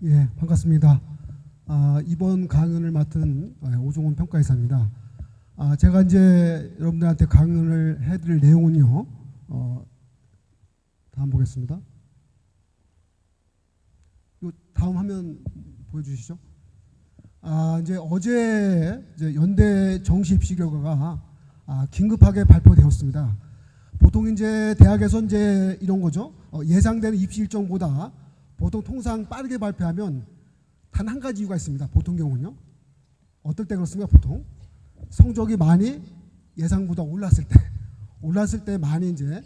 예, 반갑습니다. 이번 강연을 맡은 오종훈 평가이사입니다. 제가 이제 여러분들한테 강연을 해드릴 내용은요. 다음 보겠습니다. 요 다음 화면 보여주시죠. 이제 어제 연대 정시 입시 결과가 긴급하게 발표되었습니다. 보통 이제 대학에서 이제 이런 거죠. 예상되는 입시 일정보다 보통 통상 빠르게 발표하면 단 한 가지 이유가 있습니다. 보통 경우는요. 어떨 때 그렇습니까? 보통 성적이 많이 예상보다 올랐을 때 많이 이제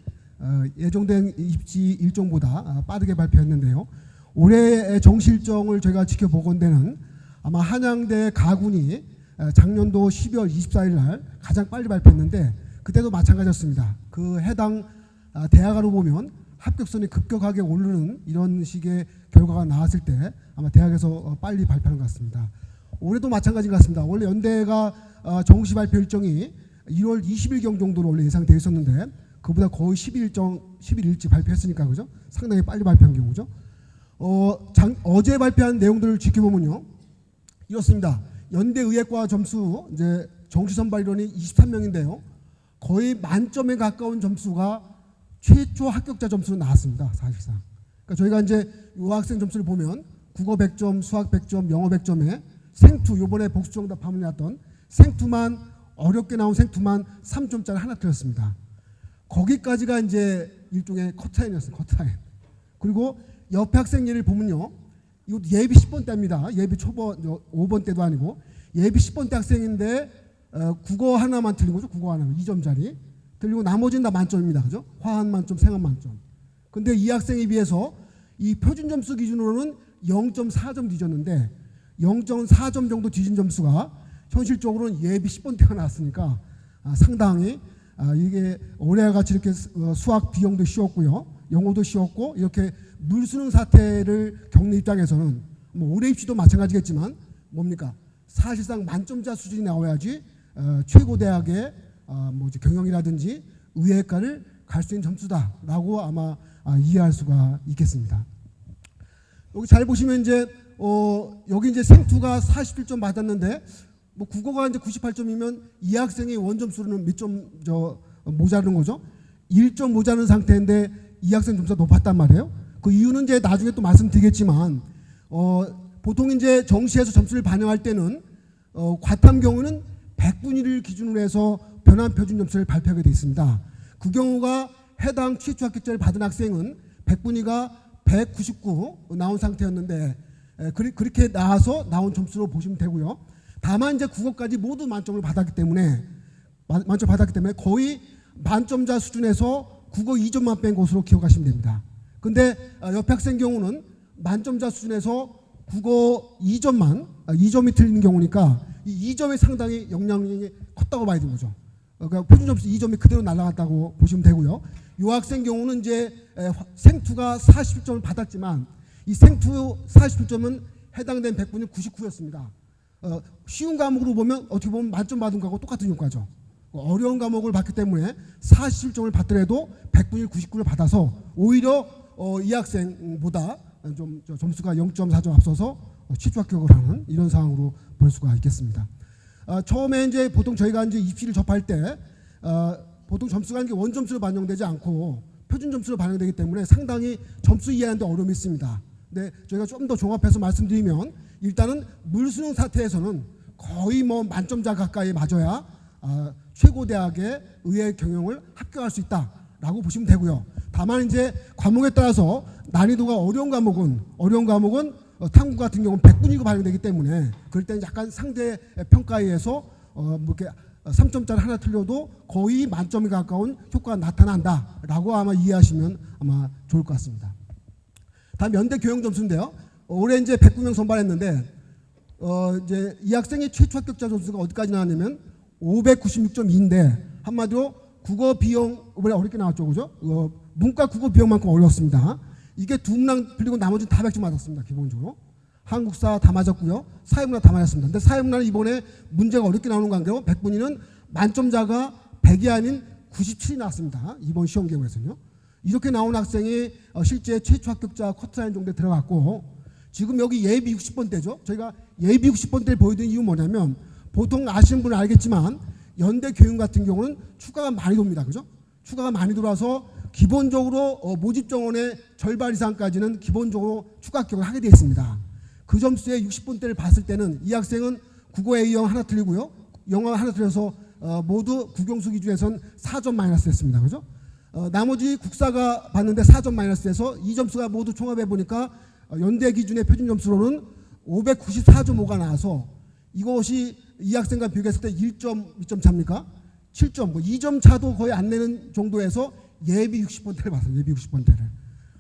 예정된 입시 일정보다 빠르게 발표했는데요. 올해 정시 일정을 저희가 지켜보건대는 아마 한양대 가군이 작년도 12월 24일 날 가장 빨리 발표했는데 그때도 마찬가지였습니다. 그 해당 대학으로 보면 합격선이 급격하게 오르는 이런 식의 결과가 나왔을 때 아마 대학에서 빨리 발표하는 것 같습니다. 올해도 마찬가지인 것 같습니다. 원래 연대가 정시 발표 일정이 1월 20일경 정도로 원래 예상되어 있었는데 그보다 거의 11일째 발표했으니까 그죠? 상당히 빨리 발표한 경우죠. 어제 발표한 내용들을 지켜보면요. 이렇습니다. 연대 의예과 점수 이제 정시 선발 인원이 23명인데요. 거의 만점에 가까운 점수가 최초 합격자 점수로 나왔습니다. 사실상. 그러니까 저희가 이제 유학생 점수를 보면 국어 100점, 수학 100점, 영어 100점에 생투 요번에 복수 정답 파문이었던 생투만 어렵게 나온 생투만 3점짜리 하나 틀렸습니다. 거기까지가 이제 일종의 커트라인이었어요. 커트라인. 그리고 옆에 학생 예를 보면요. 이거 예비 10번 때입니다. 예비 초번 5번 때도 아니고 예비 10번 때 학생인데 국어 하나만 틀린 거죠. 국어 하나 2점짜리. 틀리고 나머지는 다 만점입니다. 그죠? 화한 만점, 생한 만점. 근데 이 학생에 비해서 이 표준 점수 기준으로는 0.4점 뒤졌는데 0.4점 정도 뒤진 점수가 현실적으로는 예비 10번 때가 나왔으니까 상당히 이게 올해와 같이 이렇게 수학 비용도 쉬웠고요. 영어도 쉬웠고 이렇게 물수능 사태를 겪는 입장에서는 뭐 올해 입시도 마찬가지겠지만 뭡니까? 사실상 만점자 수준이 나와야지 최고 대학의 뭐 경영이라든지 의예과를 갈 수 있는 점수다라고 아마 이해할 수가 있겠습니다. 여기 잘 보시면 이제 여기 이제 생투가 41점 받았는데 뭐 국어가 이제 98점이면 이 학생의 원점수로는 몇 점 모자른 거죠. 1점 모자른 상태인데 이 학생 점수가 높았단 말이에요. 그 이유는 이제 나중에 또 말씀드리겠지만 보통 이제 정시에서 점수를 반영할 때는 과탐 경우는 100분위를 기준으로 해서 변환 표준 점수를 발표하게 되어 있습니다. 그 경우가 해당 최초 합격자를 받은 학생은 100분위가 199 나온 상태였는데 그렇게 나와서 나온 점수로 보시면 되고요. 다만 이제 국어까지 모두 만점을 받았기 때문에 거의 만점자 수준에서 국어 2점만 뺀 것으로 기억하시면 됩니다. 근데 옆에 학생 경우는 만점자 수준에서 국어 2점이 틀리는 경우니까 이 2점이 상당히 영향력이 컸다고 봐야 되는 거죠. 그러니까 표준 점수 2점이 그대로 날아갔다고 보시면 되고요. 이 학생 경우는 이제 생투가 41점을 받았지만 이 생투 41점은 해당된 100분이 99였습니다. 쉬운 과목으로 보면 어떻게 보면 만점 받은 거하고 똑같은 효과죠. 어려운 과목을 받기 때문에 41점을 받더라도 100분이 99를 받아서 오히려 이 학생보다 좀 점수가 0.4점 앞서서 최초 합격을 하는 이런 상황으로 볼 수가 있겠습니다. 처음에 이제 보통 저희가 이제 입시를 접할 때 보통 점수가 이게 원점수로 반영되지 않고 표준 점수로 반영되기 때문에 상당히 점수 이해하는데 어려움이 있습니다. 근데 저희가 좀 더 종합해서 말씀드리면 일단은 물수능 사태에서는 거의 뭐 만점자 가까이 맞아야 최고 대학의 의예 경영을 합격할 수 있다라고 보시면 되고요. 다만 이제 과목에 따라서 난이도가 어려운 과목은 탐구 같은 경우는 100분위가 반영되기 때문에 그럴 때는 약간 상대 평가에 의해서 뭐 이렇게 3점짜리 하나 틀려도 거의 만점에 가까운 효과가 나타난다라고 아마 이해하시면 아마 좋을 것 같습니다. 다음 연대 교영 점수인데요. 올해 이제 109명 선발했는데 이제 이 학생의 최초 합격자 점수가 어디까지 나왔냐면 596.2인데 한마디로 국어 비용 원래 어렵게 나왔죠, 그죠? 문과 국어 비용만큼 어려웠습니다. 이게 두 문항 풀리고 나머지는 다 100점 맞았습니다. 기본적으로. 한국사 다 맞았고요. 사회문화 다 맞았습니다. 근데 사회문화는 이번에 문제가 어렵게 나오는 관계로 100분위는 만점자가 100이 아닌 97이 나왔습니다. 이번 시험 경우에서는요. 이렇게 나온 학생이 실제 최초 합격자 커트라인 정도에 들어갔고 지금 여기 예비 60번대죠. 저희가 예비 60번대를 보여드린 이유는 뭐냐면 보통 아시는 분은 알겠지만 연대 교육 같은 경우는 추가가 많이 돕니다. 그죠? 추가가 많이 돌아서 기본적으로 모집 정원의 절반 이상까지는 기본적으로 추가 합격을 하게 되어 있습니다. 그 점수에 60번대를 봤을 때는 이 학생은 국어 A형 하나 틀리고요. 영어 하나 틀려서 모두 국영수 기준에선 4점 마이너스 됐습니다. 그죠? 나머지 국사가 봤는데 4점 마이너스 돼서 이 점수가 모두 총합해 보니까 연대 기준의 표준 점수로는 594.5가 나와서 이것이 이 학생과 비교했을 때 1점 차입니까? 7점, 2점 차도 거의 안 내는 정도에서 예비 60번대를 봤어요. 예비 60번대를.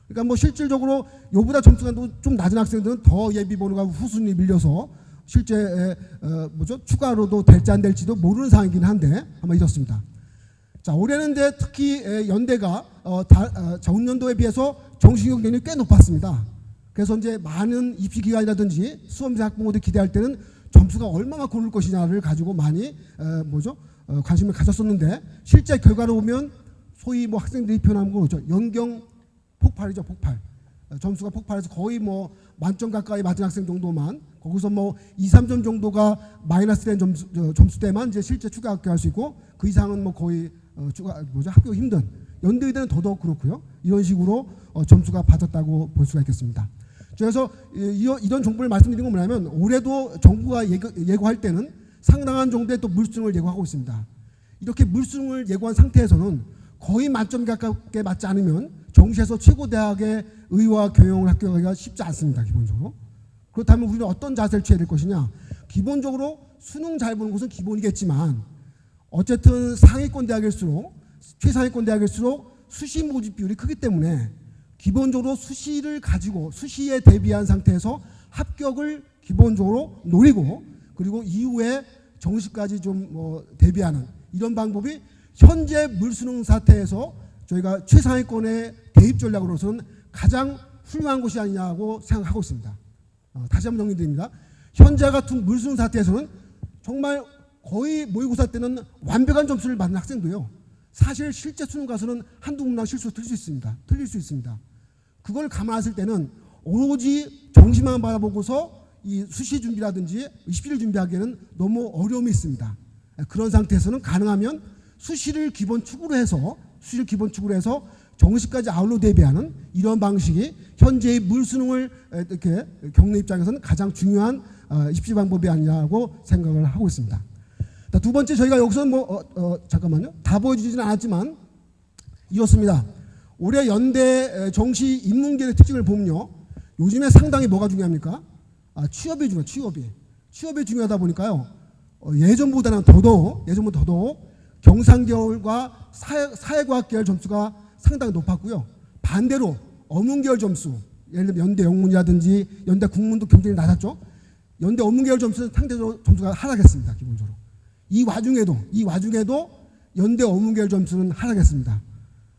그러니까 뭐 실질적으로 요보다 점수가 좀 낮은 학생들은 더 예비 번호가 후순위 밀려서 실제 추가로도 될지 안 될지도 모르는 상황이긴 한데 아마 이렇습니다. 자, 올해는 이제 특히 연대가 전년도에 비해서 정시 경쟁률이 꽤 높았습니다. 그래서 이제 많은 입시 기관이라든지 수험생 학부모들이 기대할 때는 점수가 얼마나 고를 것이냐를 가지고 많이 관심을 가졌었는데 실제 결과로 보면 소위 뭐 학생들이 표현하는 거 그렇죠. 연경 폭발이죠, 폭발. 점수가 폭발해서 거의 뭐 만점 가까이 맞은 학생 정도만 거기서 뭐 2, 3점 정도가 마이너스 된 점수대만 이제 실제 추가 합격할 수 있고 그 이상은 뭐 거의 합격 힘든 연대의대는 더더욱 그렇고요. 이런 식으로 점수가 빠졌다고 볼 수가 있겠습니다. 그래서 이런 정보를 말씀드린 건 뭐냐면 올해도 정부가 예고할 때는 상당한 정도의 또 물수능을 예고하고 있습니다. 이렇게 물수능을 예고한 상태에서는 거의 만점 가깝게 맞지 않으면 정시에서 최고 대학의 의와 경영을 합격하기가 쉽지 않습니다. 기본적으로. 그렇다면 우리는 어떤 자세를 취해야 될 것이냐. 기본적으로 수능 잘 보는 것은 기본이겠지만 어쨌든 상위권 대학일수록 최상위권 대학일수록 수시 모집 비율이 크기 때문에 기본적으로 수시를 가지고 수시에 대비한 상태에서 합격을 기본적으로 노리고 그리고 이후에 정시까지 좀 대비하는 이런 방법이 현재 물수능 사태에서 저희가 최상위권의 대입 전략으로서는 가장 훌륭한 것이 아니냐고 생각하고 있습니다. 다시 한번 정리드립니다. 현재 같은 물수능 사태에서는 정말 거의 모의고사 때는 완벽한 점수를 받는 학생도요. 사실 실제 수능 가서는 한두 문항 실수 틀릴 수 있습니다. 그걸 감안했을 때는 오로지 정시만 바라보고서 이 수시 준비라든지 입시를 준비하기에는 너무 어려움이 있습니다. 그런 상태에서는 가능하면 수시를 기본 축으로 해서 정시까지 아울러 대비하는 이런 방식이 현재의 물수능을 이렇게 겪는 입장에서는 가장 중요한 입시 방법이 아니냐고 생각을 하고 있습니다. 두 번째 저희가 여기서 잠깐만요. 다 보여주지는 않았지만 이렇습니다. 올해 연대 정시 인문계의 특징을 보면요. 요즘에 상당히 뭐가 중요합니까? 취업이 중요해요. 취업이 중요하다 보니까요. 예전보다 더더욱 경상계열과 사회과학계열 점수가 상당히 높았고요. 반대로 어문계열 점수, 예를 들면 연대 영문이라든지 연대 국문도 경쟁이 낮았죠. 연대 어문계열 점수는 상대적으로 점수가 하락했습니다. 기본적으로. 이 와중에도 연대 어문계열 점수는 하락했습니다.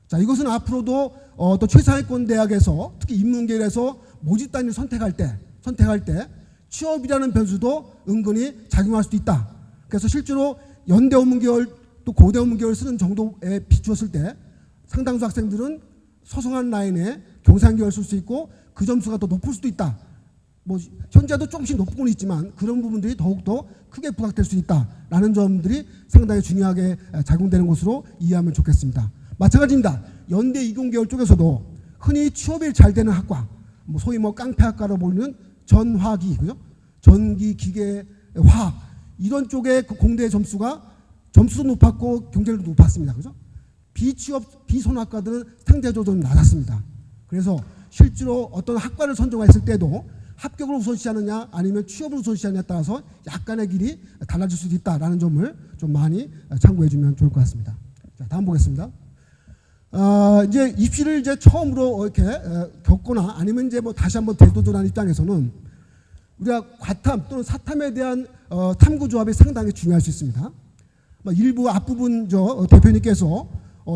자, 이것은 앞으로도 또 최상위권 대학에서 특히 인문계열에서 모집 단위를 선택할 때 취업이라는 변수도 은근히 작용할 수도 있다. 그래서 실제로 연대 어문계열 또 고대 어문계열 쓰는 정도에 비추었을 때 상당수 학생들은 서성한 라인에 경상계열 쓸 수 있고 그 점수가 더 높을 수도 있다. 현재도 조금씩 높고는 있지만 그런 부분들이 더욱더 크게 부각될 수 있다라는 점들이 상당히 중요하게 작용되는 것으로 이해하면 좋겠습니다. 마찬가지입니다. 연대 이공계열 쪽에서도 흔히 취업이 잘 되는 학과, 소위 깡패학과로 보는 전화기, 그죠? 전기, 기계, 화학 이런 쪽의 그 공대 점수도 높았고 경쟁률도 높았습니다. 그죠? 비취업, 비선학과들은 상대적으로 좀 낮았습니다. 그래서 실제로 어떤 학과를 선정했을 때도 합격을 우선시하느냐 아니면 취업을 우선시하느냐에 따라서 약간의 길이 달라질 수도 있다라는 점을 좀 많이 참고해 주면 좋을 것 같습니다. 자, 다음 보겠습니다. 이제 입시를 이제 처음으로 이렇게 겪거나 아니면 이제 다시 한번 대도전하는 입장에서는 우리가 과탐 또는 사탐에 대한 탐구 조합이 상당히 중요할 수 있습니다. 일부 앞부분 대표님께서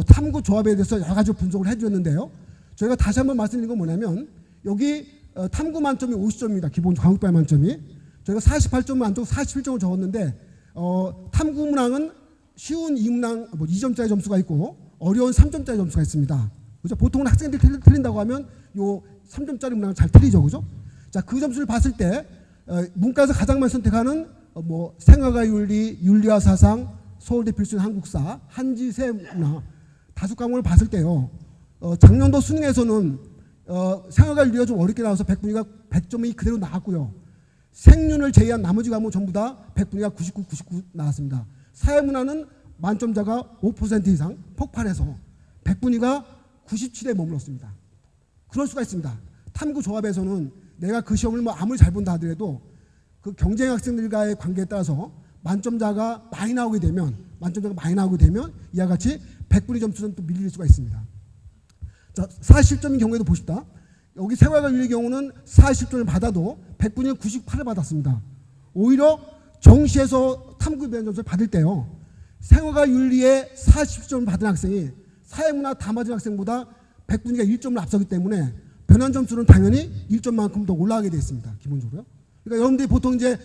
탐구 조합에 대해서 여러 가지 분석을 해주셨는데요. 저희가 다시 한번 말씀드린 건 뭐냐면 여기 탐구 만점이 50점입니다. 기본 과목별 만점이. 저희가 48점 안쪽 47점을 적었는데 탐구 문항은 쉬운 2문항 2점짜리 점수가 있고 어려운 3점짜리 점수가 있습니다. 그죠? 보통은 학생들이 틀린다고 하면 요 3점짜리 문항을 잘 틀리죠. 그죠? 자, 그 점수를 봤을 때 문과에서 가장 많이 선택하는 뭐 생활과 윤리, 윤리와 사상, 서울대 필수인 한국사, 한지세 문화 다수 과목을 봤을 때요. 작년도 수능에서는 생활과 윤리가 좀 어렵게 나와서 100분위가 100점이 그대로 나왔고요. 생윤을 제외한 나머지 과목 전부 다 100분위가 99, 99 나왔습니다. 사회문화는 만점자가 5% 이상 폭발해서 100분위가 97에 머물렀습니다. 그럴 수가 있습니다. 탐구 조합에서는 내가 그 시험을 뭐 아무리 잘 본다 하더라도 그 경쟁 학생들과의 관계에 따라서 만점자가 많이 나오게 되면 이와 같이 100분위 점수는 또 밀릴 수가 있습니다. 자, 사실점인 경우에도 보십시다. 여기 생활과 윤리 경우는 사실점을 받아도 100분위는 98을 받았습니다. 오히려 정시에서 탐구 배원 점수를 받을 때요. 생활과 윤리에 40점을 받은 학생이 사회문화 다 맞은 학생보다 100분위가 1점을 앞서기 때문에 변환 점수는 당연히 1점만큼 더 올라가게 되어 있습니다. 기본적으로요. 그러니까 여러분들이 보통 이제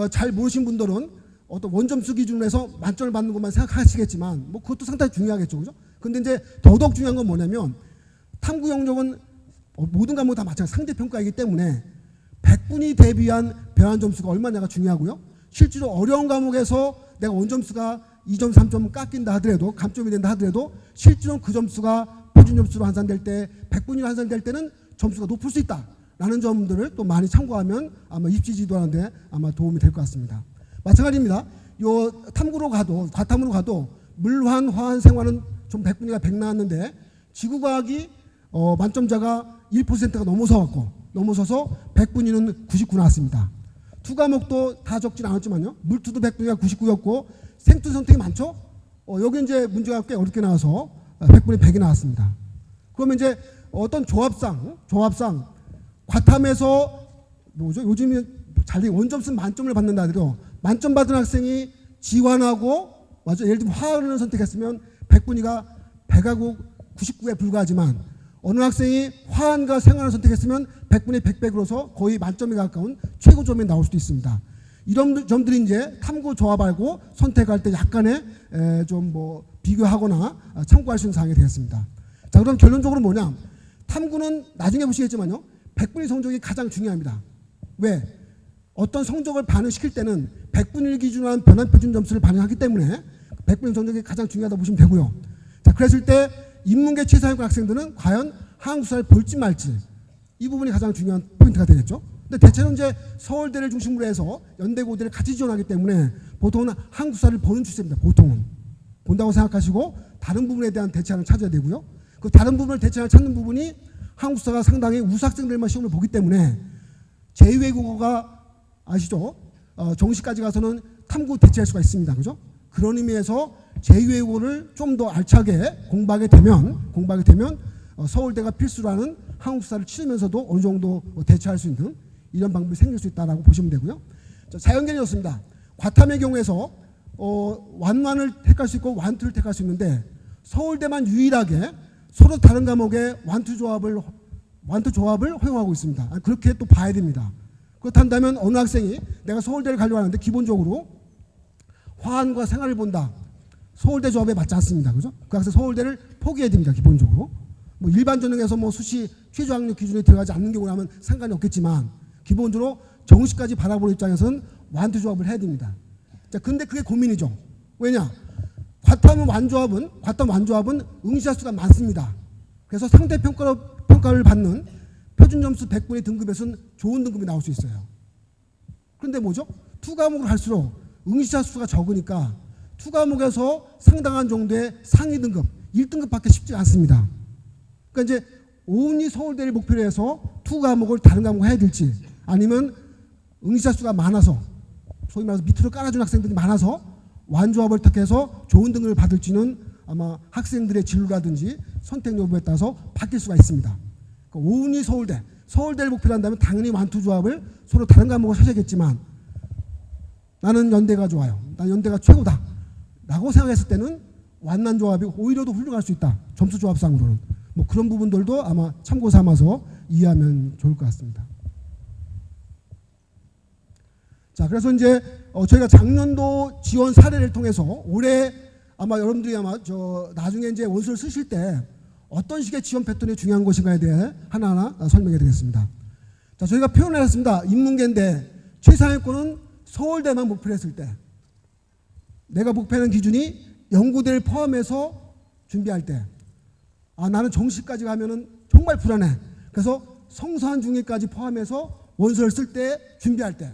잘 모르신 분들은 어떤 원점수 기준으로 해서 만점을 받는 것만 생각하시겠지만 뭐 그것도 상당히 중요하겠죠. 그죠? 근데 이제 더더욱 중요한 건 뭐냐면 탐구 영역은 모든 과목 다 마찬가지 상대평가이기 때문에 100분위 대비한 변환 점수가 얼마냐가 중요하고요. 실제로 어려운 과목에서 내가 원점수가 2점, 3점 깎인다 하더라도 감점이 된다 하더라도 실제로는 그 점수가 표준 점수로 환산될 때 100분위로 환산될 때는 점수가 높을 수 있다라는 점들을 또 많이 참고하면 아마 입시 지도하는데 아마 도움이 될 것 같습니다. 마찬가지입니다. 요 탐구로 가도 과탐으로 가도 물환, 화환, 생화는 좀 100분위가 100 나왔는데 지구과학이 만점자가 1%가 넘어서서 100분위는 99 나왔습니다. 두 과목도 다 적진 않았지만요. 물투도 100분위가 99였고 생투 선택이 많죠. 여기 이제 문제가 꽤 어렵게 나와서 100분위 100이 나왔습니다. 그러면 이제 어떤 조합상 과탐에서 뭐죠? 요즘에 잘 원점수 만점을 받는다 하더라도 만점 받은 학생이 지환하고 맞죠? 예를 들면 화학을 선택했으면 100분위가 100하고 99에 불과하지만 어느 학생이 화학과 생활을 선택했으면 100분위 100으로서 거의 만점에 가까운 최고점이 나올 수도 있습니다. 이런 점들이 이제 탐구 조합하고 선택할 때 약간의 좀 뭐 비교하거나 참고할 수 있는 사항이 되겠습니다. 자, 그럼 결론적으로 뭐냐? 탐구는 나중에 보시겠지만요. 100분위 성적이 가장 중요합니다. 왜? 어떤 성적을 반영시킬 때는 100분위를 기준으로 한 변환 표준 점수를 반영하기 때문에 100분위 성적이 가장 중요하다고 보시면 되고요. 자, 그랬을 때 인문계 최상위권 학생들은 과연 한국사를 볼지 말지 이 부분이 가장 중요한 포인트가 되겠죠. 근데 대체로 이제 서울대를 중심으로 해서 연대고대를 같이 지원하기 때문에 보통은 한국사를 보는 추세입니다. 보통은 본다고 생각하시고 다른 부분에 대한 대체안을 찾아야 되고요. 그 다른 부분을 대체안을 찾는 부분이 한국사가 상당히 우수 학생들만 시험을 보기 때문에 제2외국어가 아시죠? 정시까지 가서는 탐구 대체할 수가 있습니다. 그죠? 그런 의미에서 제2외국어를 좀 더 알차게 공부하게 되면 서울대가 필수로 하는 한국사를 치르면서도 어느 정도 대처할 수 있는 이런 방법이 생길 수 있다고 보시면 되고요. 자연계열이었습니다. 과탐의 경우에서 완만을 택할 수 있고 완투를 택할 수 있는데 서울대만 유일하게 서로 다른 과목의 완투 조합을 허용하고 있습니다. 그렇게 또 봐야 됩니다. 그렇다면 어느 학생이 내가 서울대를 가려고 하는데 기본적으로 화환과 생활을 본다. 서울대 조합에 맞지 않습니다. 그죠? 그 학생 서울대를 포기해야 됩니다. 기본적으로. 뭐 일반 전형에서 뭐 수시 최저학력 기준에 들어가지 않는 경우라면 상관이 없겠지만 기본적으로 정시까지 바라보는 입장에서는 완투 조합을 해야 됩니다. 자, 근데 그게 고민이죠. 왜냐? 과탐 완조합은 응시자 수가 많습니다. 그래서 상대 평가를 받는 표준 점수 100분의 등급에서는 좋은 등급이 나올 수 있어요. 그런데 뭐죠? 투 과목을 할수록 응시자 수가 적으니까 투 과목에서 상당한 정도의 상위 등급, 1등급 받기 쉽지 않습니다. 그러니까 이제 온리 서울대를 목표로 해서 투 과목을 다른 과목을 해야 될지 아니면 응시자 수가 많아서 소위 말해서 밑으로 깔아준 학생들이 많아서 완조합을 택해서 좋은 등급을 받을지는 아마 학생들의 진로라든지 선택 여부에 따라서 바뀔 수가 있습니다. 그러니까 온리 서울대를 목표로 한다면 당연히 완투 조합을 서로 다른 과목을 하셔야겠지만 나는 연대가 좋아요. 난 연대가 최고다. 라고 생각했을 때는 완난 조합이 오히려 더 훌륭할 수 있다. 점수 조합상으로는. 뭐 그런 부분들도 아마 참고 삼아서 이해하면 좋을 것 같습니다. 자, 그래서 이제 저희가 작년도 지원 사례를 통해서 올해 아마 여러분들이 나중에 이제 원서를 쓰실 때 어떤 식의 지원 패턴이 중요한 것인가에 대해 하나하나 설명해 드리겠습니다. 자, 자, 저희가 표현을 했습니다. 인문계인데 최상위권은 서울대만 목표로 했을 때, 내가 목표하는 기준이 연구대를 포함해서 준비할 때, 아, 나는 정시까지 가면은 정말 불안해. 그래서 성산 중위까지 포함해서 원서를 쓸 때, 준비할 때,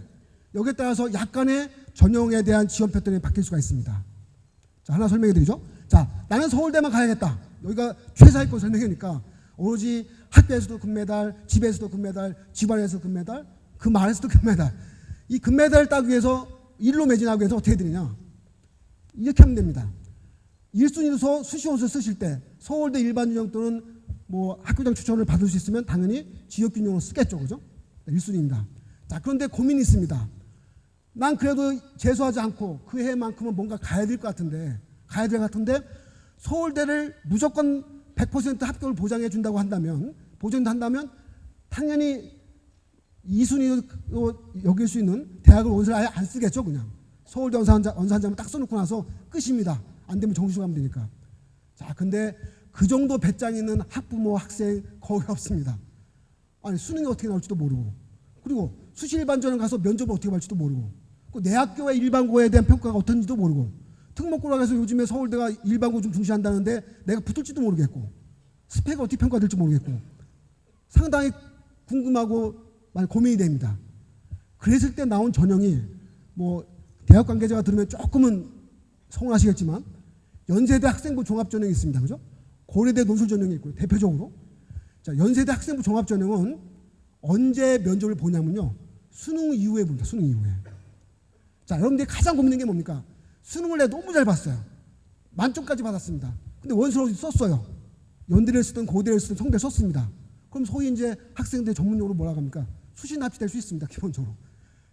여기에 따라서 약간의 전형에 대한 지원 패턴이 바뀔 수가 있습니다. 자, 하나 설명해 드리죠. 자, 나는 서울대만 가야겠다. 여기가 최상위권 설명이니까 오로지 학교에서도 금메달, 집에서도 금메달, 집안에서 금메달, 그 말에서도 금메달. 이 금메달을 따기 위해서, 일로 매진하기 위해서 어떻게 해야 되느냐. 이렇게 하면 됩니다. 1순위로서 수시원서 쓰실 때 서울대 일반 전형 또는 뭐 학교장 추천을 받을 수 있으면 당연히 지역균형으로 쓰겠죠. 그죠? 1순위입니다. 자, 그런데 고민이 있습니다. 난 그래도 재수하지 않고 그 해만큼은 뭔가 가야 될 것 같은데, 서울대를 무조건 100% 합격을 보장해 준다고 한다면, 당연히 2순위로 여길 수 있는 대학을 원서를 아예 안 쓰겠죠. 그냥 서울대 원서 한 장만 딱 써놓고 나서 끝입니다. 안 되면 정시로 가면 되니까. 자, 근데 그 정도 배짱 있는 학부모, 학생 거의 없습니다. 아니, 수능이 어떻게 나올지도 모르고, 그리고 수시 일반전형 가서 면접을 어떻게 받을지도 모르고, 내 학교의 일반고에 대한 평가가 어떤지도 모르고, 특목고라 해서 요즘에 서울대가 일반고 좀 중시한다는데 내가 붙을지도 모르겠고, 스펙이 어떻게 평가될지 모르겠고, 상당히 궁금하고 많이 고민이 됩니다. 그랬을 때 나온 전형이, 뭐 대학 관계자가 들으면 조금은 서운하시겠지만, 연세대 학생부 종합전형이 있습니다. 그죠? 고려대 논술전형이 있고요. 대표적으로. 자, 연세대 학생부 종합전형은 언제 면접을 보냐면요, 수능 이후에 봅니다. 수능 이후에. 자, 여러분들이 가장 고민된 게 뭡니까? 수능을 내가 너무 잘 봤어요. 만점까지 받았습니다. 근데 원서를 썼어요. 연대를 쓰든 고대를 쓰든 성대를 썼습니다. 그럼 소위 이제 학생들 전문용어로 뭐라고 합니까? 수시 납치될 수 있습니다. 기본적으로.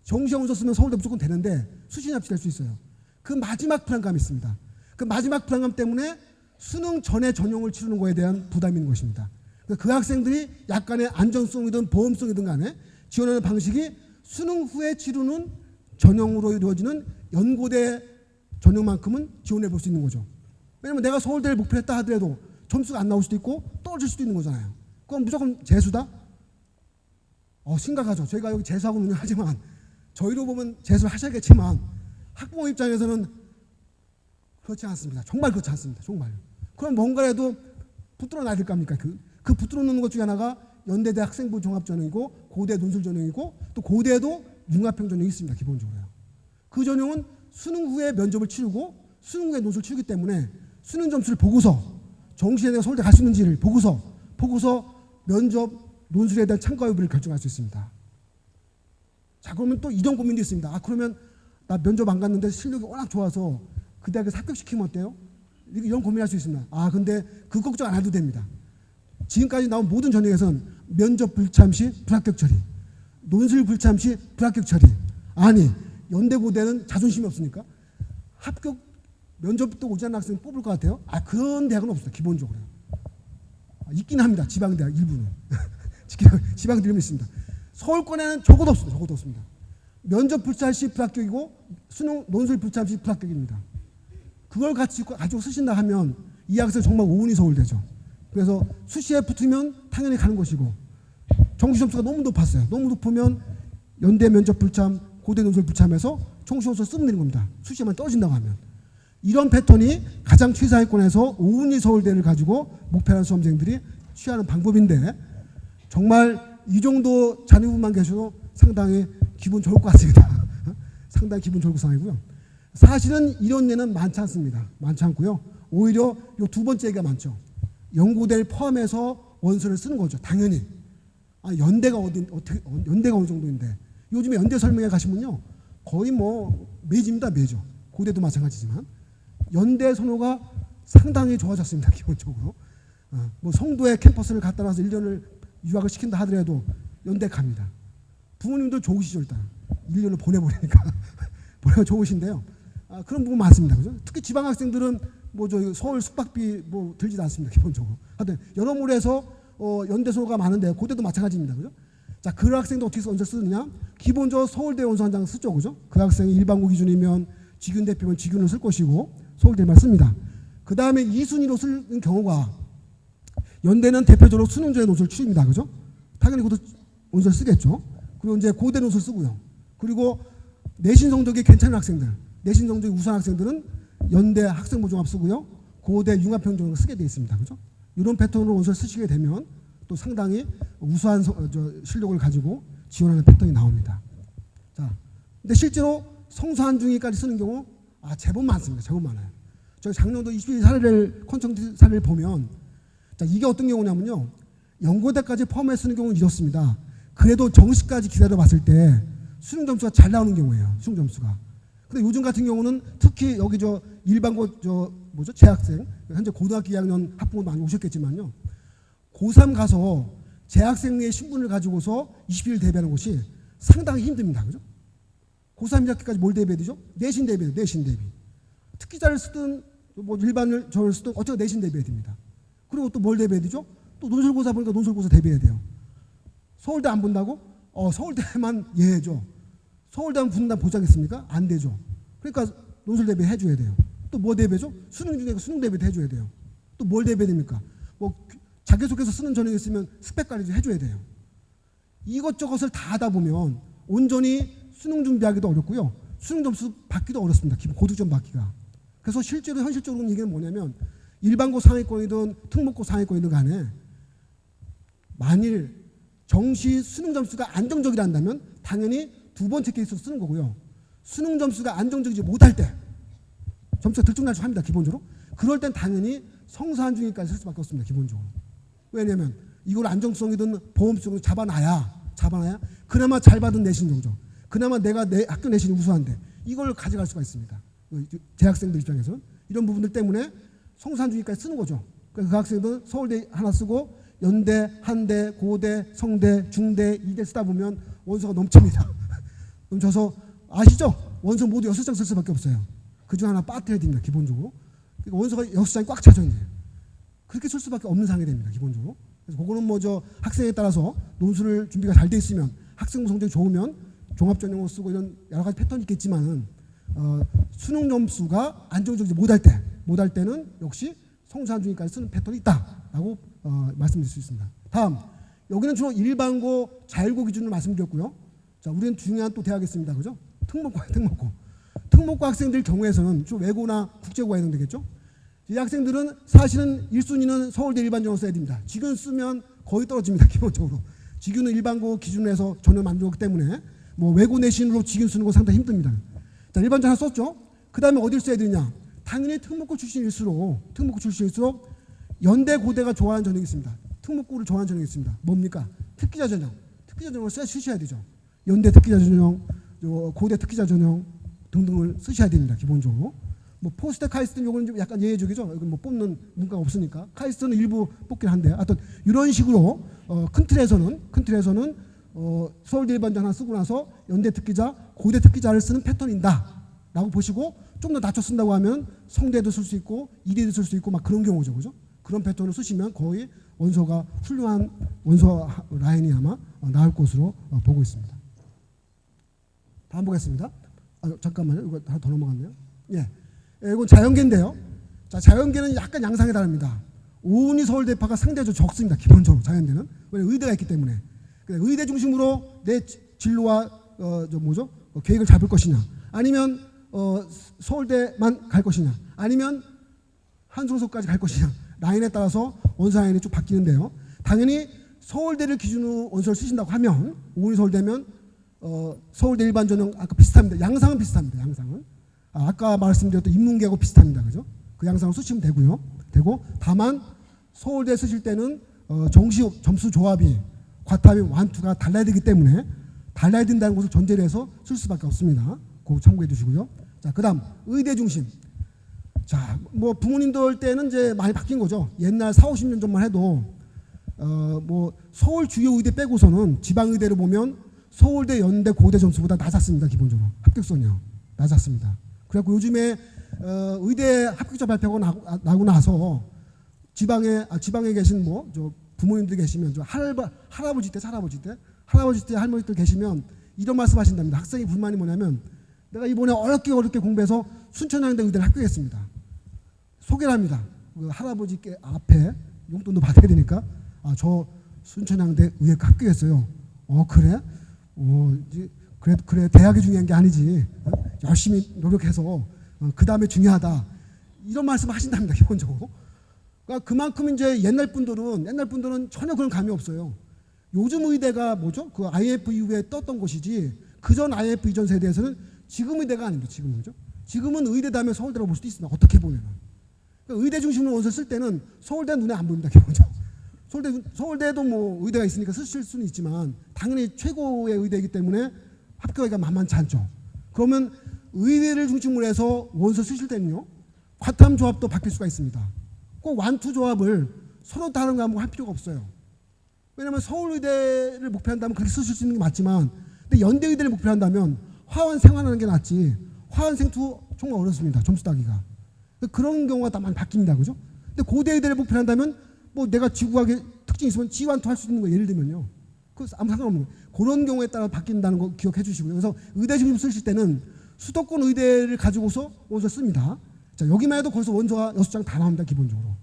정시 원서 쓰면 서울대 무조건 되는데 수시 납치될 수 있어요. 그 마지막 불안감이 있습니다. 그 마지막 불안감 때문에 수능 전에 전형을 치르는 거에 대한 부담이 있는 것입니다. 그 학생들이 약간의 안전성이든 보험성이든 간에 지원하는 방식이 수능 후에 치르는 전형으로 이루어지는 연고대 전형만큼은 지원해 볼 수 있는 거죠. 왜냐면 내가 서울대를 목표했다 하더라도 점수가 안 나올 수도 있고 떨어질 수도 있는 거잖아요. 그럼 무조건 재수다? 심각하죠. 저희가 여기 재수하고 운영하지만, 저희로 보면 재수를 하셔야겠지만 학부모 입장에서는 그렇지 않습니다. 정말 그렇지 않습니다. 정말. 그럼 뭔가라도 붙들어 놔야 될 거 아닙니까? 그 붙들어 놓는 것 중에 하나가 연대대 학생부 종합전형이고 고대 논술전형이고, 또 고대에도 융합형 전형이 있습니다. 기본적으로요. 그 전형은 수능 후에 면접을 치르고 수능 후에 논술을 치르기 때문에 수능 점수를 보고서 정시에 내가 서울대 갈 수 있는지를 보고서 면접 논술에 대한 참가 여부를 결정할 수 있습니다. 자, 그러면 또 이런 고민도 있습니다. 그러면 나 면접 안 갔는데 실력이 워낙 좋아서 그 대학에서 합격시키면 어때요? 이런 고민할 수 있습니다. 근데 그 걱정 안 해도 됩니다. 지금까지 나온 모든 전형에서는 면접 불참 시 불합격 처리, 논술 불참 시 불합격 처리. 아니, 연대 고대는 자존심이 없으니까 합격 면접도 오지 않는 학생 뽑을 것 같아요? 그런 대학은 없어요. 기본적으로. 있긴 합니다. 지방대학 일부는. 지방대학은 있습니다. 서울권에는 적어도 없습니다. 면접 불참 시 불합격이고 수능 논술 불참 시 불합격입니다. 그걸 가지고 쓰신다 하면 이 학생 정말 오운이 서울대죠. 그래서 수시에 붙으면 당연히 가는 것이고, 정시 점수가 너무 높았어요. 너무 높으면 연대 면접 불참, 고대 논술 불참해서 정시 원서 쓰면 되는 겁니다. 수시에만 떨어진다고 하면. 이런 패턴이 가장 최상위권에서 오운이 서울대를 가지고 목표하는 수험생들이 취하는 방법인데, 정말 이 정도 자녀분만 계셔도 상당히 기분 좋을 것 같습니다. 상당히 기분 좋을 상황이고요. 사실은 이런 예는 많지 않습니다. 많지 않고요. 오히려 이 두 번째 얘기가 많죠. 연고대를 포함해서 원서를 쓰는 거죠. 당연히. 연대가 연대가 어느 정도인데, 요즘에 연대 설명회 가시면요, 거의 뭐 매집니다. 매죠. 고대도 마찬가지지만 연대 선호가 상당히 좋아졌습니다. 기본적으로. 뭐 성도의 캠퍼스를 갖다 놔서 1년을 유학을 시킨다 하더라도 연대 갑니다. 부모님도 좋으시죠. 일단 1년을 보내버리니까 보내가 좋으신데요. 그런 부분 많습니다. 그죠? 특히 지방 학생들은 뭐 저 서울 숙박비 뭐 들지도 않습니다. 기본적으로. 하여튼 여러모로 해서 연대 선호가 많은데 고대도 마찬가지입니다. 그죠? 자, 그 학생도 어떻게 언제 쓰느냐? 기본적으로 서울대 원서 한 장 쓰죠. 그죠? 그 학생이 일반고 기준이면 직윤 대표면 직윤을 쓸 것이고 서울대만 씁니다. 그 다음에 2순위로 쓰는 경우가, 연대는 대표적으로 수능 전에 논술을 치릅니다. 그죠? 당연히 그것도 논술 쓰겠죠. 그리고 이제 고대 논술 쓰고요. 그리고 내신 성적이 괜찮은 학생들, 내신 성적이 우수한 학생들은 연대 학생부종합 쓰고요. 고대 융합평준을 쓰게 되어 있습니다. 그죠? 이런 패턴으로 논술 쓰시게 되면 또 상당히 우수한 실력을 가지고 지원하는 패턴이 나옵니다. 자, 근데 실제로 성수한 중위까지 쓰는 경우 제법 많습니다. 제법 많아요. 저희 작년도 21 사례를 컨청지 사례를 보면 자, 이게 어떤 경우냐면요. 연고대까지 포함해 쓰는 경우는 이렇습니다. 그래도 정시까지 기다려봤을 때 수능 점수가 잘 나오는 경우예요. 수능 점수가. 근데 요즘 같은 경우는 특히 여기 일반고 재학생 현재 고등학교 2학년 학부모 많이 오셨겠지만요. 고3 가서 재학생의 신분을 가지고서 21일 대비하는 것이 상당히 힘듭니다. 그죠? 고3 1학기까지 뭘 대비해야 되죠? 내신 대비해야 돼요. 내신 대비. 특기자를 쓰든 일반을 저를 쓰든 어쨌든 내신 대비해야 됩니다. 그리고 또 뭘 대비해야 되죠? 또 논술고사 보니까 논술고사 대비해야 돼요. 서울대 안 본다고? 서울대만 예해줘. 서울대만 붙는다 보장했습니까? 안 되죠. 그러니까 논술 대비 해줘야 돼요. 또 뭐 대비해줘? 수능 중에 수능 대비도 해줘야 돼요. 또 뭘 대비해야 됩니까? 자기소개서 쓰는 전형이 있으면 스펙 관리도 해줘야 돼요. 이것저것을 다 하다 보면 온전히 수능 준비하기도 어렵고요. 수능 점수 받기도 어렵습니다. 기본 고득점 받기가. 그래서 실제로 현실적으로 얘기는 뭐냐면 일반고 상위권이든 특목고 상위권이든 간에 만일 정시 수능 점수가 안정적이란다면 당연히 두 번째 케이스로 쓰는 거고요. 수능 점수가 안정적이지 못할 때 점수가 들쭉날쭉합니다. 기본적으로. 그럴 땐 당연히 성사한 중위까지 쓸 수밖에 없습니다. 기본적으로. 왜냐하면 이걸 안정성이든 보험성으로 잡아놔야 그나마 잘 받은 내신 정도, 그나마 내가 내 학교 내신이 우수한데 이걸 가져갈 수가 있습니다. 재학생들 입장에서는 이런 부분들 때문에 성사한 중위까지 쓰는 거죠. 그래서 그 학생들은 서울대 하나 쓰고 연대, 한대, 고대, 성대, 중대, 이대 쓰다 보면 원서가 넘칩니다. 넘쳐서 아시죠? 원서 모두 6장 쓸 수밖에 없어요. 그중 하나 빠뜨려야 됩니다. 기본적으로. 그러니까 원서가 6장이 꽉 차져 있네요. 그렇게 쓸 수밖에 없는 상황이 됩니다. 기본적으로. 그래서 그거는 학생에 따라서 논술을 준비가 잘 돼 있으면 학생부 성적이 좋으면 종합전형으로 쓰고 이런 여러 가지 패턴이 있겠지만은 수능 점수가 안정적이지 못할 때는 역시 성사한 중위까지 쓰는 패턴이 있다라고 말씀드릴 수 있습니다. 다음, 여기는 주로 일반고, 자율고 기준으로 말씀드렸고요. 자, 우리는 중요한 또 대학이 있습니다. 그죠? 특목고 학생들 경우에서는 주로 외고나 국제고가 해당되겠죠? 이 학생들은 사실은 1순위는 서울대 일반전형을 써야 됩니다. 직윤 쓰면 거의 떨어집니다. 기본적으로. 직윤은 일반고 기준으로 해서 전혀 만족하기 때문에 외고 내신으로 직윤 쓰는 건 상당히 힘듭니다. 자, 일반전 하나 썼죠? 그 다음에 어디를 써야 되느냐? 당연히 특목고 출신일수록 연대 고대가 좋아하는 전형이 있습니다. 특목고를 좋아하는 전형이 있습니다. 뭡니까? 특기자 전형. 특기자 전형을 쓰셔야 되죠. 연대 특기자 전형, 고대 특기자 전형 등등을 쓰셔야 됩니다. 기본적으로. 포스트 카이스트 요거는 좀 약간 예외적이죠. 이건 뽑는 문과가 없으니까. 카이스트는 일부 뽑긴 한데, 하여튼 이런 식으로 큰 틀에서는 서울대 일반전 하나 쓰고 나서 연대 특기자, 고대 특기자를 쓰는 패턴이다라고 보시고 좀 더 낮춰 쓴다고 하면 성대도 쓸 수 있고 이대도 쓸 수 있고 그런 경우죠, 그죠? 그런 패턴을 쓰시면 거의 원서가 훌륭한 원서 라인이 아마 나올 것으로 보고 있습니다. 다음 보겠습니다. 잠깐만요. 이거 하나 더 넘어갔네요. 예. 이건 자연계인데요. 자, 자연계는 약간 양상이 다릅니다. 오은희 서울대파가 상대적으로 적습니다. 기본적으로 자연계는. 왜냐면 의대가 있기 때문에. 의대 중심으로 내 진로와 계획을 잡을 것이냐, 아니면 서울대만 갈 것이냐, 아니면 한송서까지 갈 것이냐, 라인에 따라서 원서 라인이 쭉 바뀌는데요. 당연히 서울대를 기준으로 원서를 쓰신다고 하면 오은희 서울대면 서울대 일반전형 아까 비슷합니다. 양상은 비슷합니다. 양상은. 아까 말씀드렸던 인문계하고 비슷합니다. 그죠? 그 양상을 쓰시면 되고요. 다만 서울대 쓰실 때는 정시 점수 조합이 과탐이 1, 2가 달라야 되기 때문에 달라야 된다는 것을 전제로 해서 쓸 수밖에 없습니다. 그거 참고해 주시고요. 자, 그다음 의대 중심. 자, 부모님들 때는 이제 많이 바뀐 거죠. 옛날 4, 50년 전만 해도 서울 주요 의대 빼고서는 지방 의대를 보면 서울대, 연대, 고대 점수보다 낮았습니다. 기본적으로 합격선이요. 낮았습니다. 그래갖고 요즘에 의대 합격자 발표가 나고 나서 지방에 계신 부모님들 계시면 할아버지 때 할머니들 계시면 이런 말씀하신답니다. 학생이 불만이 뭐냐면 내가 이번에 어렵게 공부해서 순천향대 의대를 합격했습니다. 소개를 합니다. 그 할아버지께 앞에 용돈도 받아야 되니까 저 순천향대 의대 합격했어요. 그래? 그래 대학이 중요한 게 아니지. 열심히 노력해서 그 다음에 중요하다. 이런 말씀 하신답니다 기본적으로. 그러니까 그만큼 이제 옛날 분들은 전혀 그런 감이 없어요. 요즘 의대가 뭐죠? 그 IF 이후에 떴던 곳이지. 그전 IF 이전 세대에서는 지금 의대가 아닙니다. 지금은죠. 지금은 의대 다음에 서울대라고 볼 수도 있습니다. 어떻게 보면은. 그러니까 의대 중심으로 원서를 쓸 때는 서울대 눈에 안 보입니다. 기본적으로. 서울대도 뭐 의대가 있으니까 쓰실 수는 있지만 당연히 최고의 의대이기 때문에 합격하기가 만만치 않죠. 그러면 의대를 중심으로 해서 원서 쓰실 때는요. 과탐 조합도 바뀔 수가 있습니다. 꼭 완투 조합을 서로 다른 과목 할 필요가 없어요. 왜냐하면 서울의대를 목표로 한다면 그렇게 쓰실 수 있는 게 맞지만 근데 연대의대를 목표로 한다면 화원생환하는 게 낫지 화원생투 정말 어렵습니다. 점수 따기가. 그런 경우가 다 많이 바뀝니다. 그죠? 근데 고대의대를 목표로 한다면 뭐 내가 지구학에 특징이 있으면 지완투 할 수 있는 거 예를 들면요. 그 아무 상관없는 거예요. 그런 경우에 따라 바뀐다는 거 기억해 주시고요. 그래서 의대 중심 쓰실 때는 수도권 의대를 가지고서 원서 씁니다. 자, 여기만 해도 벌써 원서가 6장 다 나옵니다. 기본적으로.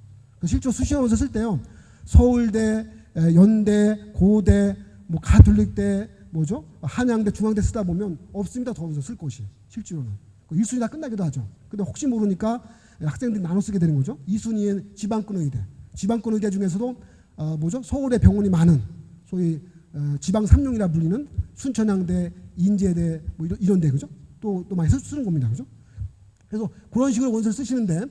실제로 수시원 원서 쓸 때요. 서울대, 연대, 고대, 뭐 가톨릭대, 뭐죠? 한양대, 중앙대 쓰다 보면 없습니다. 더 원서 쓸 곳이. 실제로는. 1순위 다 끝나기도 하죠. 근데 혹시 모르니까 학생들이 나눠 쓰게 되는 거죠. 2순위엔 지방권 의대. 지방권 의대 중에서도 뭐죠? 서울에 병원이 많은 소위 지방 삼룡이라 불리는 순천향대, 인제대 뭐 이런 데 그죠? 또 많이 쓰는 겁니다. 그죠? 그래서 그런 식으로 원서를 쓰시는데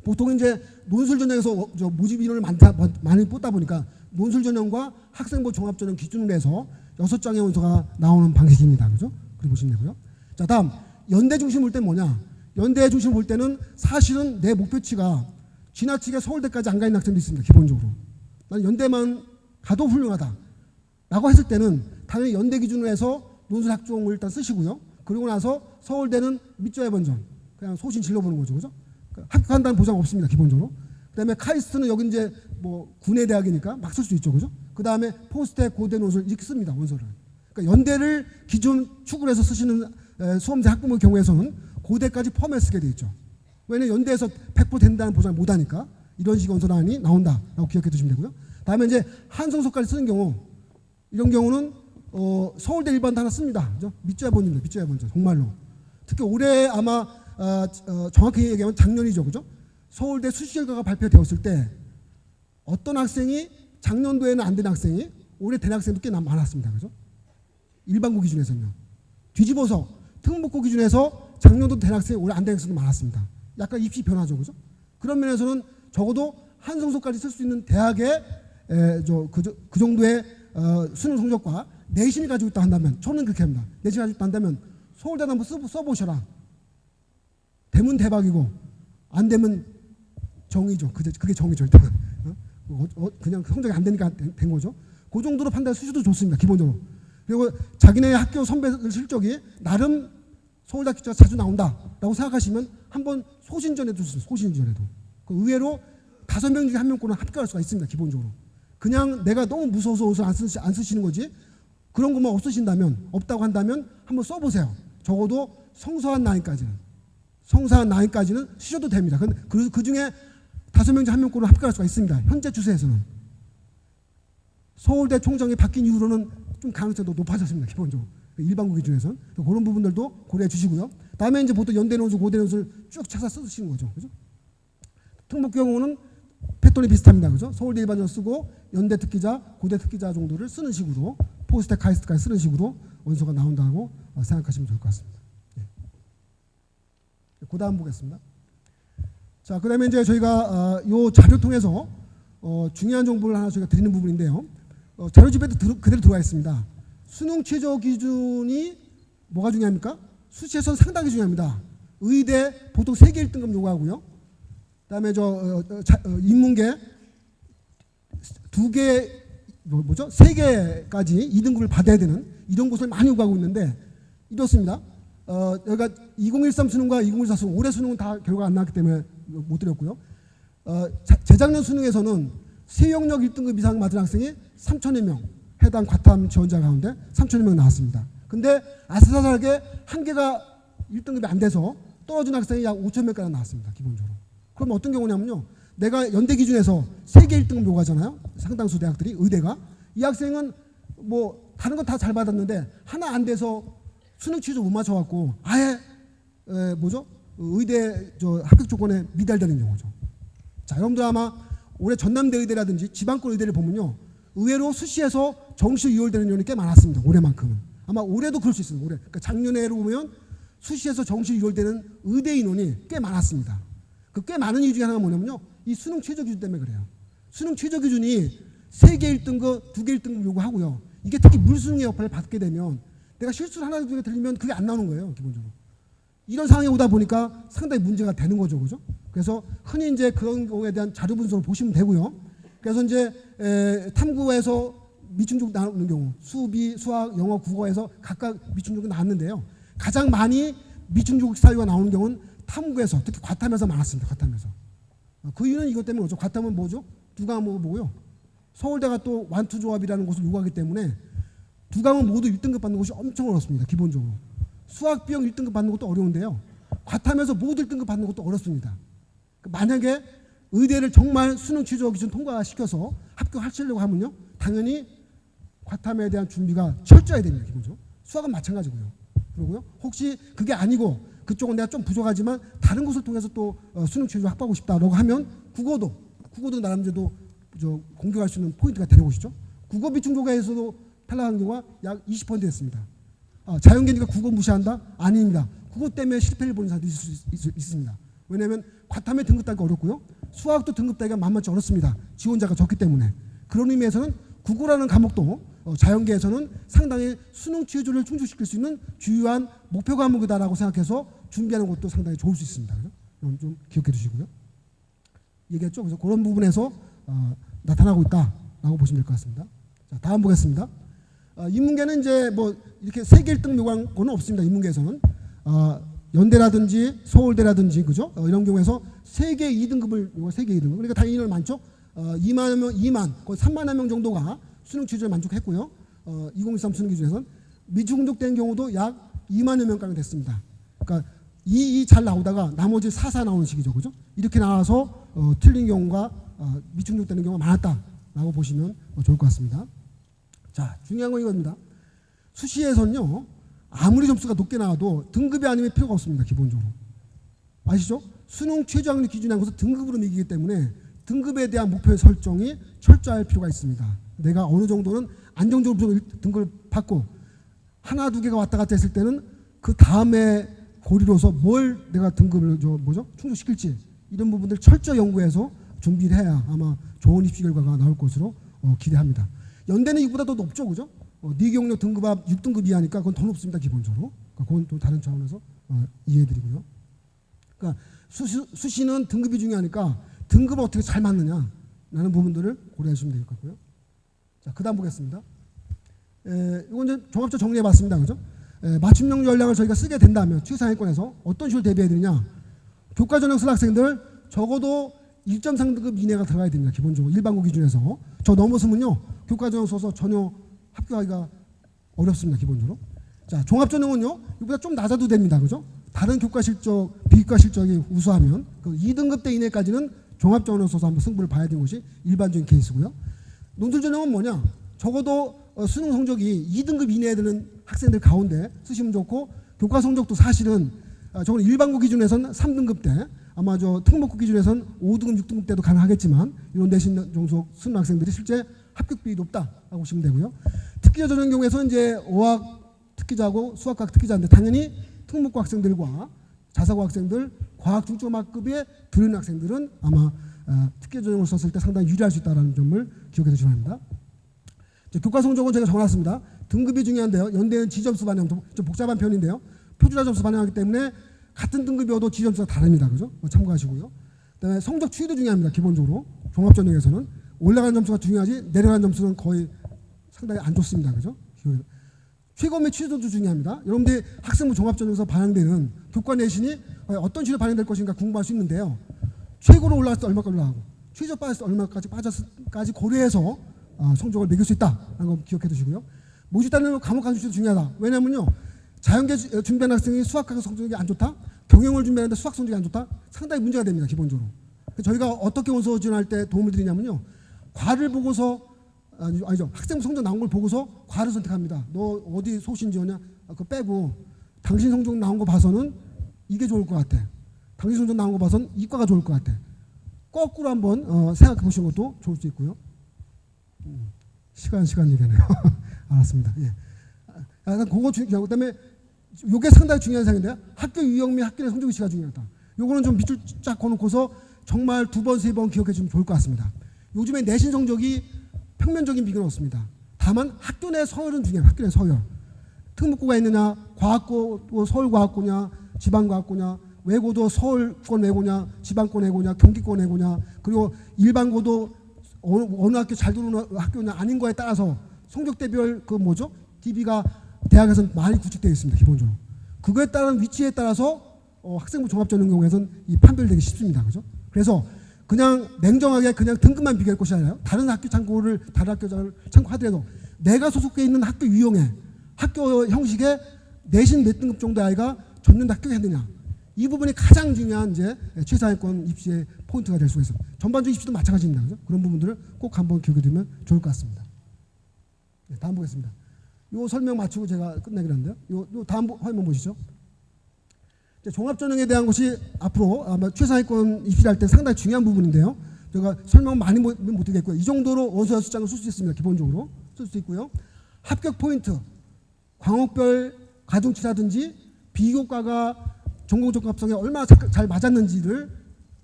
보통 이제 논술 전형에서 모집 인원을 많이 뽑다 보니까 논술 전형과 학생부 종합 전형 기준으로 해서 6장의 원서가 나오는 방식입니다. 그죠? 그렇게 보시면 되고요. 자, 다음 연대 중심 볼 때 뭐냐? 연대 중심 볼 때는 사실은 내 목표치가 지나치게 서울대까지 안 가 있는 학생도 있습니다. 기본적으로. 난 연대만 가도 훌륭하다. 라고 했을 때는 당연히 연대 기준으로 해서 논술 학종을 일단 쓰시고요. 그리고 나서 서울대는 밑줘야 번전. 그냥 소신 질러보는 거죠. 그죠? 합격한다는 보장 없습니다. 기본적으로. 그 다음에 카이스트는 여기 이제 뭐 군의 대학이니까 막 쓸 수 있죠. 그죠? 그 다음에 포스텍, 고대 논술 이렇게 씁니다. 원서를. 그러니까 연대를 기준 축을 해서 쓰시는 수험생 학부모의 경우에서는 고대까지 포함해 쓰게 돼 있죠. 왜냐면 연대에서 100% 된다는 보장을 못 하니까 이런 식의 원서란이 나온다라고 기억해 두시면 되고요. 다음에 이제 한성소까지 쓰는 경우 이런 경우는 서울대 일반도 하나 씁니다. 그죠? 밑줘야 번입니다. 밑줘야 번전. 정말로. 특히 올해 아마 정확히 얘기하면 작년이죠. 그죠? 서울대 수시 결과가 발표되었을 때 어떤 학생이 작년도에는 안 된 학생이 올해 된 학생도 꽤 많았습니다. 그죠? 일반고 기준에서는요. 뒤집어서 특목고 기준에서 작년도 된 학생이 올해 안 된 학생도 많았습니다. 약간 입시 변화죠. 그죠? 그런 면에서는 적어도 한성소까지 쓸 수 있는 대학의 그 정도의 수능 성적과 내신을 가지고 있다 한다면 저는 그렇게 합니다. 내신을 가지고 있다 한다면 서울대도 한번 써보셔라. 되면 대박이고 안 되면 정의죠. 그게 정의죠. 일단은. 그냥 성적이 안 되니까 된 거죠. 그 정도로 판단 수시도 좋습니다. 기본적으로. 그리고 자기네 학교 선배들 실적이 나름 서울대 기자가 자주 나온다라고 생각하시면 한번 소신전에도 주세요. 소신전에도. 의외로 5명 중에 1명꼴은 합격할 수가 있습니다. 기본적으로. 그냥 내가 너무 무서워서 옷을 안 쓰시는 거지 그런 것만 없으신다면 없다고 한다면 한번 써보세요. 적어도 성사한 나이까지는 쓰셔도 됩니다. 그 중에 5명 중 1명꼴은 합격할 수가 있습니다. 현재 추세에서는. 서울대 총장이 바뀐 이후로는 좀 가능성이 더 높아졌습니다. 기본적으로. 일반고 기준에서는. 그런 부분들도 고려해 주시고요. 다음에 이제 보통 연대 논술, 고대 논술 쭉 찾아 쓰시는 거죠. 그죠? 특목 경우는 패턴이 비슷합니다. 그죠? 서울대 일반전 쓰고 연대 특기자, 고대 특기자 정도를 쓰는 식으로 포스텍, 카이스트까지 쓰는 식으로 원서가 나온다고 생각하시면 좋을 것 같습니다. 네. 그 다음 보겠습니다. 자, 그 다음에 이제 저희가 이 자료 통해서 중요한 정보를 하나 저희가 드리는 부분인데요. 자료집에도 그대로 들어와 있습니다. 수능 최저 기준이 뭐가 중요합니까? 수시에서는 상당히 중요합니다. 의대 보통 3개 1등급 요구하고요. 그다음에 인문계 2개 3개까지 2등급을 받아야 되는 이런 곳을 많이 요구하고 있는데 이렇습니다. 여기가 2013 수능과 2014 수능 올해 수능은 다 결과가 안 나왔기 때문에 못 드렸고요. 재작년 수능에서는 세영역 1등급 이상 맞은 학생이 3천여 명 해당 과탐 지원자 가운데 3천여 명 나왔습니다. 근데 아슬아슬하게 한 개가 1등급이 안 돼서 떨어진 학생이 약 5천 명까지 나왔습니다. 기본적으로. 그럼 어떤 경우냐면요. 내가 연대 기준에서 3개 1등급 요구하잖아요. 상당수 대학들이 의대가. 이 학생은 뭐 다른 건 다 잘 받았는데 하나 안 돼서 수능 취조 못 맞춰갖고 아예 의대 합격 조건에 미달되는 경우죠. 자, 여러분들 아마 올해 전남대 의대라든지 지방권 의대를 보면요, 의외로 수시에서 정시 유월되는 인원이 꽤 많았습니다. 올해만큼은. 아마 올해도 그럴 수 있습니다. 올해. 그러니까 작년에로 보면 수시에서 정시 유월되는 의대 인원이 꽤 많았습니다. 그 꽤 많은 이유 중에 하나가 뭐냐면요, 이 수능 최저 기준 때문에 그래요. 수능 최저 기준이 3개 1등급, 2개 1등급 요구하고요. 이게 특히 물수능의 여파를 받게 되면 내가 실수를 하나 두 개 들리면 그게 안 나오는 거예요, 기본적으로. 이런 상황이 오다 보니까 상당히 문제가 되는 거죠, 그죠? 그래서 흔히 이제 그런 거에 대한 자료 분석을 보시면 되고요. 그래서 이제 탐구에서 미충족 나오는 경우, 수비, 수학, 영어, 국어에서 각각 미충족이 나왔는데요. 가장 많이 미충족 사유가 나오는 경우는 탐구에서, 특히 과탐에서 많았습니다. 과탐에서. 그 이유는 이것 때문에 그렇죠. 과탐은 뭐죠? 두 과목을 보고요. 서울대가 또 완투 조합이라는 것을 요구하기 때문에 두 과목 모두 1등급 받는 것이 엄청 어렵습니다. 기본적으로. 수학, 비영 1등급 받는 것도 어려운데요. 과탐에서 모두 1등급 받는 것도 어렵습니다. 만약에 의대를 정말 수능 취조 기준 통과시켜서 합격하시려고 하면요, 당연히 과탐에 대한 준비가 철저해야 됩니다. 기본적으로. 수학은 마찬가지고요. 그리고요, 혹시 그게 아니고 그쪽은 내가 좀 부족하지만 다른 곳을 통해서 또 수능 취조 확보하고 싶다라고 하면 국어도 나름대로 공격할 수 있는 포인트가 되는 것이죠. 국어 비충족에서도 탈락한 경우가 약 20% 됐습니다. 자연계니까 국어 무시한다? 아닙니다. 국어 때문에 실패를 보는 사람도 있을 수 있습니다. 왜냐하면 과탐에 등급 따기가 어렵고요. 수학도 등급 따기가 만만치 어렵습니다. 지원자가 적기 때문에. 그런 의미에서는 국어라는 과목도 자연계에서는 상당히 수능 취조를 충족시킬 수 있는 주요한 목표 과목이다라고 생각해서 준비하는 것도 상당히 좋을 수 있습니다. 그럼 좀 기억해 두시고요. 얘기했죠. 그래서 그런 부분에서 나타나고 있다라고 보시면 될 것 같습니다. 자, 다음 보겠습니다. 인문계는 이제 뭐 이렇게 세계 1등 요구는 없습니다. 인문계에서는 연대라든지 서울대라든지 그죠? 이런 경우에서 세계 2등급을 세계 2등급. 그러니까 당연히 인원 많죠. 2만 거의 3만여 명 정도가 수능 취조에 만족했고요. 2023 수능 기준에서는 미충족된 경우도 약 2만여 명가량 됐습니다. 그러니까 잘 나오다가 나머지 4 나오는 식이죠, 그죠? 이렇게 나와서 틀린 경우가 미충족되는 경우가 많았다라고 보시면 좋을 것 같습니다. 자, 중요한 건 이겁니다. 수시에서는요, 아무리 점수가 높게 나와도 등급이 아니면 필요가 없습니다. 기본적으로. 아시죠? 수능 최저 학력 기준이라는 것은 등급으로 매기기 때문에 등급에 대한 목표의 설정이 철저할 필요가 있습니다. 내가 어느 정도는 안정적으로 등급을 받고 하나 두 개가 왔다 갔다 했을 때는 그 다음에 고리로서 뭘 내가 등급을 충족시킬지 이런 부분들 철저히 연구해서 준비를 해야 아마 좋은 입시 결과가 나올 것으로 기대합니다. 연대는 이보다 더 높죠, 그죠? 니경력 등급 앞 6등급 이하니까 그건 더 높습니다, 기본적으로. 그건 또 다른 차원에서 이해해드리고요. 그러니까 수시는 등급이 중요하니까 등급을 어떻게 잘 맞느냐라는 부분들을 고려해 주시면 될 것 같고요. 자, 그다음 보겠습니다. 이건 이제 종합적 정리해봤습니다, 그죠? 맞춤형 전략을 저희가 쓰게 된다면 취사행권에서 어떤 식으로 대비해야 되느냐? 교과 전형 쓸 학생들 적어도 1.3등급 이내가 들어가야 됩니다. 기본적으로 일반고 기준에서 저 넘어서면요 교과 전형 써서 전혀 합격하기가 어렵습니다. 기본적으로. 자, 종합 전형은요 이보다 좀 낮아도 됩니다. 그죠? 다른 교과 실적, 비교과 실적이 우수하면 그 2등급대 이내까지는 종합 전형을 써서 한번 승부를 봐야 되는 것이 일반적인 케이스고요. 논술 전형은 뭐냐? 적어도 수능 성적이 2등급 이내에 드는 학생들 가운데 쓰시면 좋고, 교과 성적도 사실은 저건 일반고 기준에서는 3등급대, 아마 저 특목고 기준에서는 5등급, 6등급 때도 가능하겠지만 이런 내신 종속 수능 학생들이 실제 합격비율이 높다라고 보시면 되고요. 특기자 전형 경우에서는 이제 어학 특기자고 수학과학 특기자인데 당연히 특목고 학생들과 자사고 학생들, 과학 중점학급에 들어있는 학생들은 아마 특기 전형을 썼을 때 상당히 유리할 수 있다는 점을 기억해 주시기 바랍니다. 교과 성적은 제가 정했습니다. 등급이 중요한데요. 연대는 지점수 반영, 좀 복잡한 편인데요. 표준화 점수 반영하기 때문에 같은 등급이어도 지점수가 다릅니다. 그죠? 참고하시고요. 그다음에 성적 추이도 중요합니다. 기본적으로 종합 전형에서는 올라가는 점수가 중요하지 내려가는 점수는 거의 상당히 안 좋습니다. 그죠? 최고의 취소도 중요합니다. 여러분들이 학생부 종합 전형에서 반영되는 교과 내신이 어떤 식으로 반영될 것인가 궁금할 수 있는데요. 최고로 올라갔을 때 얼마까지 올라가고 최저 빠졌을 때 얼마까지 빠졌을까지 고려해서 성적을 매길 수 있다는 거 기억해 두시고요. 모집단은 과목 간주도 중요하다. 왜냐면요. 자연계 준비하는 학생이 수학학 성적이 안 좋다? 경영을 준비하는데 수학 성적이 안 좋다? 상당히 문제가 됩니다. 기본적으로. 저희가 어떻게 원서 지원할 때 도움을 드리냐면요. 과를 보고서 아니죠. 학생부 성적 나온 걸 보고서 과를 선택합니다. 너 어디 소신지어냐? 그거 빼고 당신 성적 나온 거 봐서는 이게 좋을 것 같아. 당신 성적 나온 거 봐서는 이과가 좋을 것 같아. 거꾸로 한번 생각해 보시는 것도 좋을 수 있고요. 시간 얘기네요. 알았습니다. 예. 약간 그거 중요하고 그다음에 이게 상당히 중요한 사항인데요. 학교 유형 및 학교 내 성적 위치가 중요하다. 요거는 좀 밑줄 쫙 거놓고서 정말 2번, 3번 기억해 주면 좋을 것 같습니다. 요즘에 내신 성적이 평면적인 비교는 없습니다. 다만 학교 내 서열은 중요해요. 학교 내 서열. 특목고가 있느냐, 과학고 서울과학고냐, 지방과학고냐, 외고도 서울권 외고냐, 지방권 외고냐, 경기권 외고냐, 그리고 일반고도 어느 학교 잘 들어오는 학교냐 아닌 거에 따라서 성적 대별 그 뭐죠? DB가 대학에서는 많이 구축되어 있습니다. 기본적으로. 그거에 따른 위치에 따라서 학생부 종합전형 경우에서는 이 판별되기 쉽습니다. 그죠? 그래서 그냥 냉정하게 그냥 등급만 비교할 것이 아니라 다른 학교 참고를 다른 학교를 참고하더라도 내가 소속해 있는 학교 유형에 학교 형식에 내신 몇 등급 정도 아이가 전년 합격했느냐 이 부분이 가장 중요한 이제 최상위권 입시의 포인트가 될 수가 있어요. 전반적 입시도 마찬가지입니다. 그죠? 그런 부분들을 꼭 한번 기억해 두면 좋을 것 같습니다. 네, 다음 보겠습니다. 요 설명 마치고 제가 끝내기로 하는데요. 요 다음 화면 보시죠. 종합전형에 대한 것이 앞으로 아마 최상위권 입시를 할 때 상당히 중요한 부분인데요. 제가 설명 많이 못 드리겠고요. 이 정도로 원서와 수장을 쓸 수 있습니다. 기본적으로 쓸 수 있고요. 합격 포인트, 과목별 가중치라든지 비교과가 전공 적합성에 얼마나 잘 맞았는지를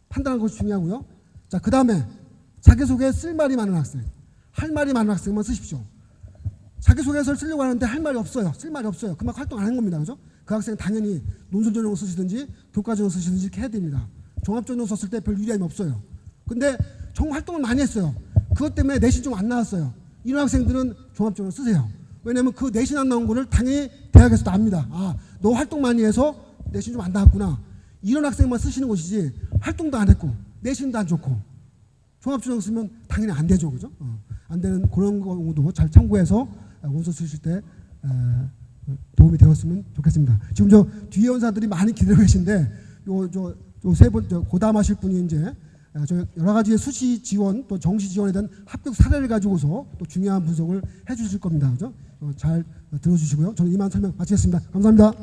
판단하는 것이 중요하고요. 자, 그 다음에 자기소개에 쓸 말이 많은 학생, 할 말이 많은 학생만 쓰십시오. 자기소개서를 쓰려고 하는데 할 말이 없어요. 쓸 말이 없어요. 그만큼 활동 안 한 겁니다. 그죠? 그 학생은 당연히 논술 전형을 쓰시든지 교과 전형을 쓰시든지 이렇게 해야 됩니다. 종합 전형 썼을 때 별 유리함이 없어요. 근데 정말 활동을 많이 했어요. 그것 때문에 내신 좀 안 나왔어요. 이런 학생들은 종합 전형을 쓰세요. 왜냐하면 그 내신 안 나온 거를 당연히 대학에서도 압니다. 아, 너 활동 많이 해서 내신 좀 안 나왔구나. 이런 학생만 쓰시는 것이지 활동도 안 했고 내신도 안 좋고 종합 전형 쓰면 당연히 안 되죠. 그죠? 안 되는 그런 경우도 잘 참고해서 원서 쓰실 때 도움이 되었으면 좋겠습니다. 지금 저 뒤에 원사들이 많이 기다리고 계신데 요 세 번 고담하실 분이 이제 저 여러 가지의 수시 지원 또 정시 지원에 대한 합격 사례를 가지고서 또 중요한 분석을 해주실 겁니다. 그죠? 잘 들어주시고요. 저는 이만 설명 마치겠습니다. 감사합니다.